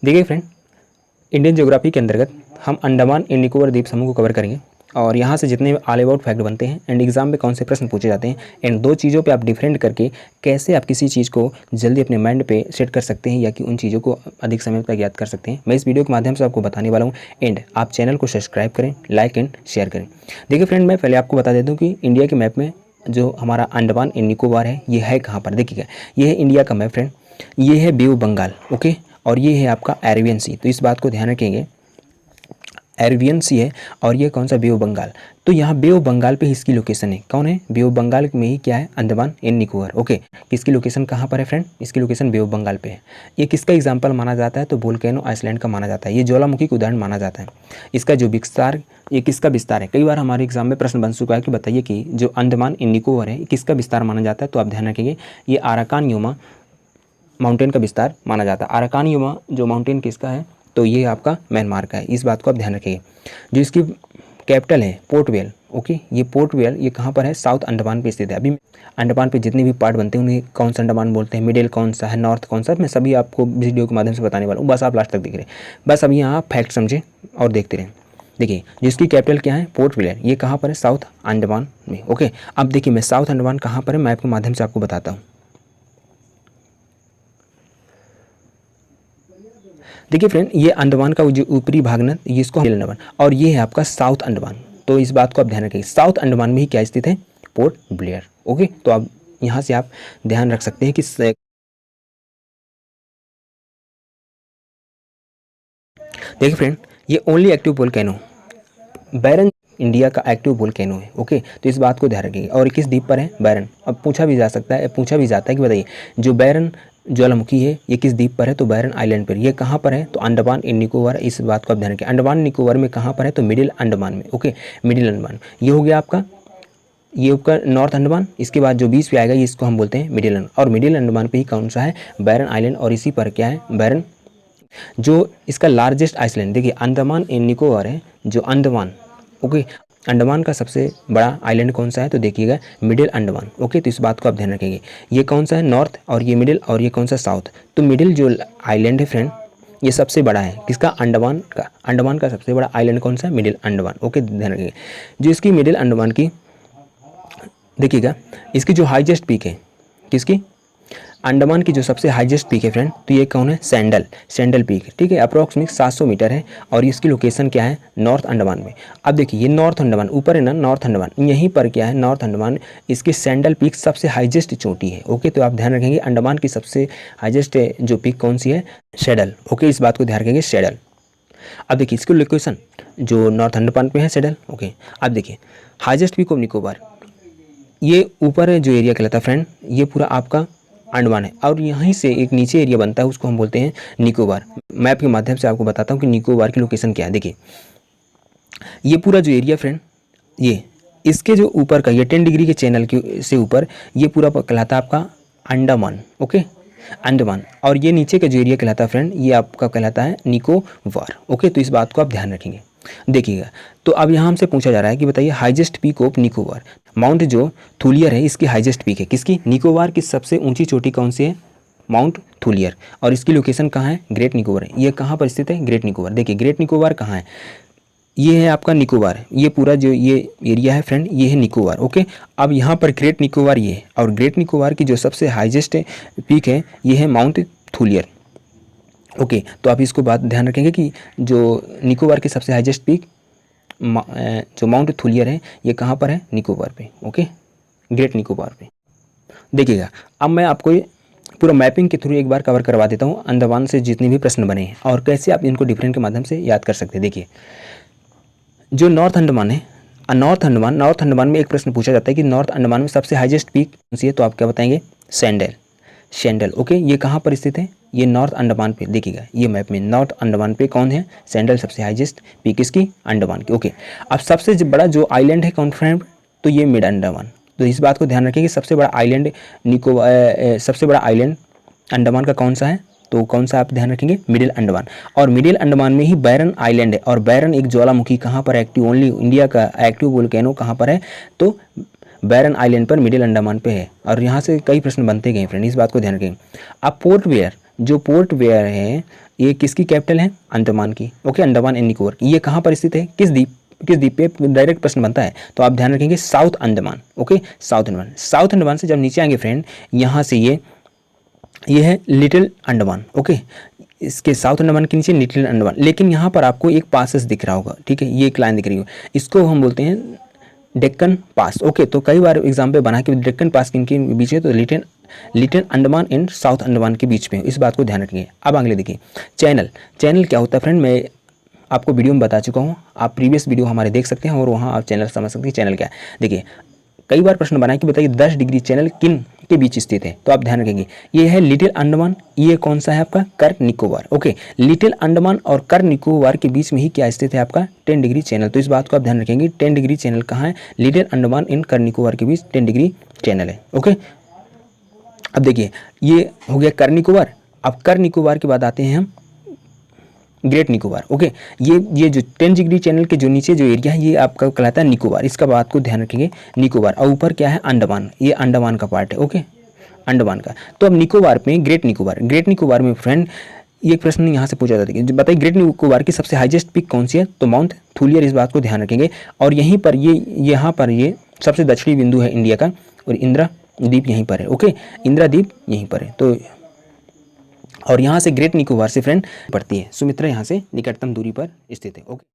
देखिए friend, Indian geography के अंतर्गत हम अंडमान एंड निकोबार द्वीप समूह को कवर करेंगे और यहाँ से जितने ऑल अबाउट फैक्ट बनते हैं एंड एग्जाम में कौन से प्रश्न पूछे जाते हैं एंड दो चीज़ों पे आप डिफरेंट करके कैसे आप किसी चीज़ को जल्दी अपने माइंड पे सेट कर सकते हैं या कि उन चीज़ों को अधिक समय तक याद कर सकते हैं, मैं इस वीडियो के माध्यम से आपको बताने वाला हूँ। एंड आप चैनल को सब्सक्राइब करें, लाइक एंड शेयर करें। देखिए फ्रेंड, मैं पहले आपको बता देता हूँ कि इंडिया के मैप में जो हमारा अंडमान एंड निकोबार है ये है कहाँ पर। देखिएगा, ये है इंडिया का मैप फ्रेंड, ये है बे ऑफ बंगाल, ओके, और ये है आपका अरेबियन सी। तो इस बात को ध्यान रखेंगे, अरेबियन सी है और ये कौन सा बे ऑफ बंगाल। तो यहाँ बे ऑफ बंगाल पे इसकी लोकेशन है, कौन है, बे ऑफ बंगाल में ही क्या है, अंडमान एंड निकोबार। ओके, किसकी लोकेशन कहाँ पर है फ्रेंड, इसकी लोकेशन बे ऑफ बंगाल पे है। ये किसका एग्जाम्पल माना जाता है, तो वोल्केनो आइसलैंड का माना जाता है। ये ज्वालामुखी का उदाहरण माना जाता है। इसका जो विस्तार, ये किसका विस्तार है, कई बार हमारे एग्जाम में प्रश्न बन चुका है कि बताइए कि जो अंडमान एंड निकोबार है किसका विस्तार माना जाता है। तो आप ध्यान रखेंगे, ये अराकान युमा माउंटेन का विस्तार माना जाता है। अराकान युमा जो माउंटेन किसका है, तो ये आपका म्यांमार का है। इस बात को आप ध्यान रखिए। जो इसकी कैपिटल है पोर्ट ब्लेयर, ओके, ये पोर्ट ब्लेयर ये कहाँ पर है, साउथ अंडमान पे स्थित है। अभी अंडमान पे जितने भी पार्ट बनते हैं उन्हें कौन सा अंडमान बोलते हैं, मिडिल कौन सा है, नॉर्थ कौन सा, मैं सभी आपको वीडियो के माध्यम से बताने वाला हूँ। बस आप लास्ट तक देख रहे हैं, बस अभी यहाँ फैक्ट समझे और देखते रहें। देखिए, जिसकी कैपिटल क्या है, पोर्ट ब्लेयर, ये कहाँ पर है, साउथ अंडमान में। ओके, अब देखिए मैं साउथ अंडमान कहाँ पर है मैप के माध्यम से आपको बताता हूँ। देखिए फ्रेंड, ये अंडमान का जो ऊपरी भाग ना, ये इसको मिडिल अंडमान, और ये है आपका साउथ अंडमान। तो इस बात को आप ध्यान रखिए, साउथ अंडमान में ही क्या स्थित है, पोर्ट ब्लेयर। ओके, तो आप यहाँ से आप ध्यान रख सकते हैं कि देखिए फ्रेंड, ये ओनली एक्टिव वोल्केनो बैरन इंडिया का एक्टिव वोल्केनो है। ओके, तो इस बात को ध्यान रखिए। और किस द्वीप पर है, बैरन। अब पूछा भी जा सकता है, पूछा भी जाता है कि बताइए जो बैरन ज्वालामुखी है ये किस द्वीप पर है, तो बैरन आइलैंड पर। ये कहाँ पर है, तो अंडमान एंड निकोबार। इस बात को आप ध्यान रखें, अंडमान निकोबार में कहाँ पर है, तो मिडिल अंडमान में। ओके, मिडिल अंडमान ये हो गया आपका, ये उपकर नॉर्थ अंडमान। इसके बाद जो बीच पे आएगा ये इसको हम बोलते हैं मिडिल अंडमान, और मिडिल अंडमान पे ही कौन सा है, बैरन आइलैंड, और इसी पर क्या है, बैरन जो इसका लार्जेस्ट आइलैंड। देखिए अंडमान एंड निकोबार है जो अंडमान, ओके, अंडमान का सबसे बड़ा आइलैंड कौन सा है, तो देखिएगा मिडिल अंडमान। ओके, तो इस बात को आप ध्यान रखेंगे, ये कौन सा है, नॉर्थ, और ये मिडिल, और ये कौन सा, साउथ। तो मिडिल जो आइलैंड है फ्रेंड ये सबसे बड़ा है, किसका, अंडमान का सबसे बड़ा आइलैंड कौन सा है, मिडिल अंडमान। ओके, ध्यान रखेंगे। जो इसकी मिडिल अंडमान की देखिएगा, इसकी जो हाईएस्ट पीक है, किसकी, अंडमान की जो सबसे हाईएस्ट पीक है फ्रेंड, तो ये कौन है, सैंडल पीक, ठीक है, अप्रॉक्सीमेट 700 मीटर है, और इसकी लोकेशन क्या है, नॉर्थ अंडमान में। अब देखिए ये नॉर्थ अंडमान ऊपर है ना, नॉर्थ अंडमान, यहीं पर क्या है, नॉर्थ अंडमान, इसकी सैंडल पीक सबसे हाईएस्ट चोटी है। ओके, तो आप ध्यान रखेंगे अंडमान की सबसे हाईएस्ट जो पीक कौन सी है, सैडल। ओके, इस बात को ध्यान रखेंगे, सैडल। अब देखिए इसकी लोकेशन जो नॉर्थ अंडमान पे है, सैडल। ओके, अब देखिए हाईएस्ट पीक ऑफ निकोबार, ये ऊपर जो एरिया कहलाता है फ्रेंड, ये पूरा आपका अंडमान है, और यहीं से एक नीचे एरिया बनता है उसको हम बोलते हैं निकोबार। मैप के माध्यम से आपको बताता हूँ कि निकोबार की लोकेशन क्या है। देखिए ये पूरा जो एरिया फ्रेंड, ये इसके जो ऊपर का ये 10 डिग्री के चैनल के से ऊपर ये पूरा कहलाता है आपका अंडमान। ओके, अंडमान, और ये नीचे का जो एरिया कहलाता है फ्रेंड ये आपका कहलाता है निकोबार। ओके, तो इस बात को आप ध्यान रखेंगे। देखिएगा, तो अब यहाँ हमसे पूछा जा रहा है कि बताइए highest peak of Nicobar, mount जो थुलियर है इसकी हाईएस्ट पीक है, किसकी, निकोबार की सबसे ऊंची चोटी कौन सी है, माउंट थुलियर, और इसकी लोकेशन कहाँ है, ग्रेट निकोबार है। ये कहाँ पर स्थित है, ग्रेट निकोबार। देखिए ग्रेट निकोबार कहाँ है, ये है आपका निकोबार, ये पूरा जो ये एरिया है फ्रेंड ये है निकोबार। ओके, अब यहाँ पर ग्रेट निकोबार ये है, और ग्रेट निकोबार की जो सबसे हाईएस्ट पीक है ये है माउंट थुलियर। ओके, तो आप इसको बात ध्यान रखेंगे कि जो निकोबार की सबसे हाईएस्ट पीक जो माउंट थुलियर है ये कहाँ पर है, निकोबार पे। ओके, ग्रेट निकोबार पे। देखिएगा, अब मैं आपको पूरा मैपिंग के थ्रू एक बार कवर करवा देता हूँ अंडमान से जितने भी प्रश्न बने हैं और कैसे आप इनको डिफरेंट के माध्यम से याद कर सकते हैं। देखिए जो नॉर्थ अंडमान है, नॉर्थ अंडमान में एक प्रश्न पूछा जाता है कि नॉर्थ अंडमान में सबसे हाईएस्ट पीक कौन सी है, तो आप क्या बताएंगे, सैंडल। ओके, ये कहाँ पर स्थित है, ये नॉर्थ अंडमान पे। देखिएगा ये मैप में नॉर्थ अंडमान पे कौन है, सैंडल सबसे हाईएस्ट पीक इसकी अंडमान की। ओके, अब सबसे बड़ा जो आइलैंड है कौन फ्रेंड, तो ये मिड अंडमान। तो इस बात को ध्यान रखें कि सबसे बड़ा आइलैंड सबसे बड़ा आइलैंड अंडमान का कौन सा है, तो कौन सा आप ध्यान रखेंगे, मिडिल अंडमान। और मिडिल अंडमान में ही बैरन आइलैंड है, और बैरन एक ज्वालामुखी कहाँ पर एक्टिव, ओनली इंडिया का एक्टिव वोल्केनो कहाँ पर है, तो बैरन आइलैंड पर मिडिल अंडमान पे है। और यहाँ से कई प्रश्न बनते गए फ्रेंड, इस बात को ध्यान रखें। अब पोर्ट ब्लेयर जो पोर्ट वेयर है ये किसकी कैपिटल है? अंडमान की। ओके, अंडमान एंड निकोबार की। ये कहाँ पर स्थित है? किस द्वीप पे? डायरेक्ट प्रश्न बनता है, तो आप ध्यान रखेंगे south Andaman. Okay, south Andaman. South Andaman से जब नीचे आएंगे फ्रेंड, यहाँ से ये है लिटिल अंडमान। ओके, इसके साउथ अंडमान के नीचे लिटिल अंडमान, लेकिन यहाँ पर आपको एक पासेस दिख रहा होगा, ठीक है, ये एक लाइन दिख रही हो, इसको हम बोलते हैं डेक्कन पास। ओके, तो कई बार एग्जाम पे बना के डेक्कन पास किनके बीच है? तो little Andaman and south Andaman के बीच में, इस बात को ध्यान रखिए। अब अगले देखिए, चैनल क्या होता है फ्रेंड? मैं आपको वीडियो में बता चुका हूँ, आप प्रीवियस वीडियो हमारे देख सकते हैं और वहाँ आप चैनल समझ सकते हैं चैनल क्या है। देखिए, कई बार प्रश्न बनाए कि बताइए 10 डिग्री चैनल किन के बीच स्थित है? तो आप ध्यान रखेंगे ये है लिटिल अंडमान, ये कौन सा है आपका? कर निकोबार। ओके, लिटिल अंडमान और कर निकोबार के बीच में ही क्या स्थित है आपका? 10 डिग्री चैनल। तो इस बात को आप ध्यान रखेंगे, 10 डिग्री चैनल कहाँ है? लिटिल अंडमान एंड कर निकोबार के बीच 10 डिग्री चैनल है। ओके, अब देखिए ये हो गया कर निकोबार। अब कर निकोबार के बाद आते हैं हम ग्रेट निकोबार। ओके, ये जो 10 डिग्री चैनल के जो नीचे जो एरिया है ये आपका कहलाता है निकोबार। इसका बात को ध्यान रखेंगे, निकोबार। और ऊपर क्या है? अंडमान, ये अंडमान का पार्ट है। ओके, अंडमान का। तो अब निकोबार में ग्रेट निकोबार में फ्रेंड ये प्रश्न यहाँ से पूछा जाता है कि बताइए ग्रेट निकोबार की सबसे हाईएस्ट पीक कौन सी है? तो माउंट थूलियर। इस बात को ध्यान रखेंगे। और यहीं पर यहाँ पर ये सबसे दक्षिणी बिंदु है इंडिया का, और इंदिरा द्वीप यहीं पर है। ओके, इंदिरा द्वीप यहीं पर है। तो और यहाँ से ग्रेट निकोबार से फ्रेंड पड़ती है। सुमित्रा यहाँ से निकटतम दूरी पर स्थित है। ओके।